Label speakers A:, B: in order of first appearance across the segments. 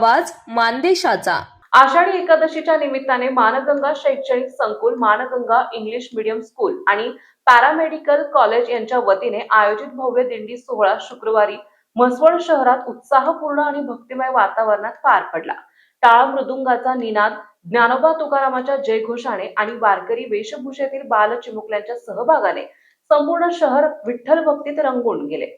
A: आवाज मानदेशाचा।
B: आषाढी एकादशीच्या निमित्ताने मानगंगा शैक्षणिक संकुल, मानगंगा इंग्लिश मीडियम स्कूल आणि पॅरामेडिकल कॉलेज यांच्या वतीने आयोजित भव्य दिंडी सोहळा शुक्रवारी म्हसवड शहरात उत्साहपूर्ण आणि भक्तिमय वातावरणात पार पडला। टाळ मृदुंगाचा निनाद, ज्ञानोबा तुकारामाच्या जयघोषाने आणि वारकरी वेशभूषेतील बाल चिमुकल्यांच्या सहभागाने संपूर्ण शहर विठ्ठल भक्तीत रंगून गेले।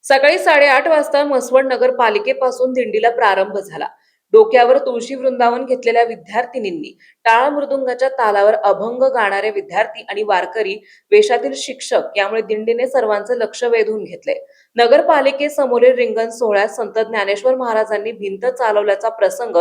B: सकाळी 8:30 वाजता म्हसवड नगरपालिकेपासून दिंडीला प्रारंभ झाला। डोक्यावर तुळशी वृंदावन घेतलेल्या विद्यार्थिनींनी, टाळ मृदुंगाच्या तालावर अभंग गाणारे विद्यार्थी आणि वारकरी वेशातील शिक्षक यामुळे दिंडीने सर्वांचे लक्ष वेधून घेतले। नगरपालिकेसमोरील रिंगण सोहळ्यात संत ज्ञानेश्वर महाराजांनी भिंत चालवल्याचा प्रसंग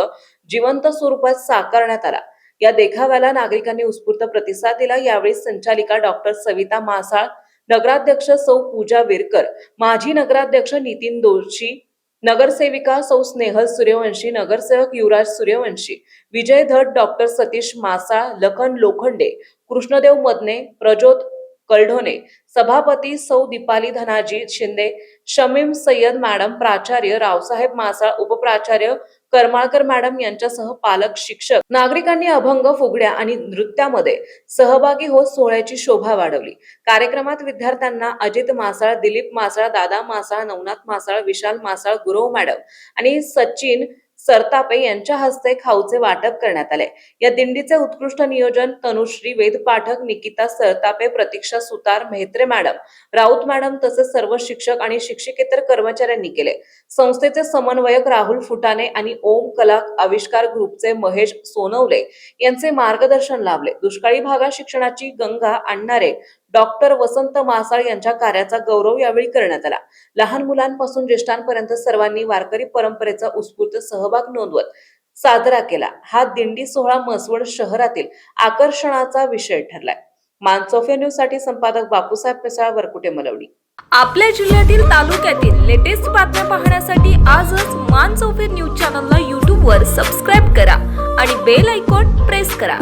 B: जिवंत स्वरूपात साकारण्यात आला। या देखाव्याला नागरिकांनी उत्स्फूर्त प्रतिसाद दिला। यावेळी संचालिका डॉक्टर सविता मासाळ, नगराध्यक्ष सौ पूजा विरकर, माजी नगराध्यक्ष नितीन दोशी, नगरसेविका सौ स्नेहल सूर्यवंशी, नगरसेवक युवराज सूर्यवंशी, विजय धट, डॉक्टर सतीश मासाळ, लखन लोखंडे, कृष्णदेव मदने, प्रज्योत कलढोणे, सभापती सौ दीपाली धनाजी शिंदे, शमीम सय्यद मॅडम, प्राचार्य रावसाहेब मासाळ, उपप्राचार्य करमाळकर मॅडम यांच्यासह पालक, शिक्षक, नागरिकांनी अभंग, फुगड्या आणि नृत्यामध्ये सहभागी होत सोहळ्याची शोभा वाढवली। कार्यक्रमात विद्यार्थ्यांना अजित मासाळ, दिलीप मासाळ, दादा मासाळ, नवनाथ मासाळ, विशाल मासाळ, गुरव मॅडम आणि सचिन सरतापे यांच्या हस्ते खाऊचे वाटप करण्यात आले। या दिंडीचे उत्कृष्ट नियोजन तनुश्री वेद पाठक, निकिता सरतापे, प्रतीक्षा सुतार, मेहत्रे मॅडम, राऊत मॅडम तसेच सर्व शिक्षक आणि शिक्षकेतर कर्मचाऱ्यांनी केले। संस्थेचे समन्वयक राहुल फुटाणे आणि ओम कला आविष्कार ग्रुपचे महेश सोनवले यांचे मार्गदर्शन लाभले। दुष्काळी भागात शिक्षणाची गंगा आणणारे डॉक्टर वसंत मासाळ यांच्या कार्याचा गौरव यावेळी करण्यात आला। लहान मुलांपासून ज्येष्ठांपर्यंत सर्वांनी वारकरी परंपरेचा उत्स्फूर्त सहभाग नोंदवत साजरा केला। हा दिंडी सोहळा म्हसवड शहरातील आकर्षणाचा विषय ठरलाय। मानसोफिया न्यूज साठी संपादक बापूसाहेब मिसाळ, वरकुटे, मलवडी।
A: आपल्या जिल्ह्यातील तालुक्यातील लेटेस्ट बातम्या पाहण्यासाठी आजच मानसोफिया न्यूज चॅनलला YouTube वर सबस्क्राईब करा आणि बेल आयकॉन प्रेस करा।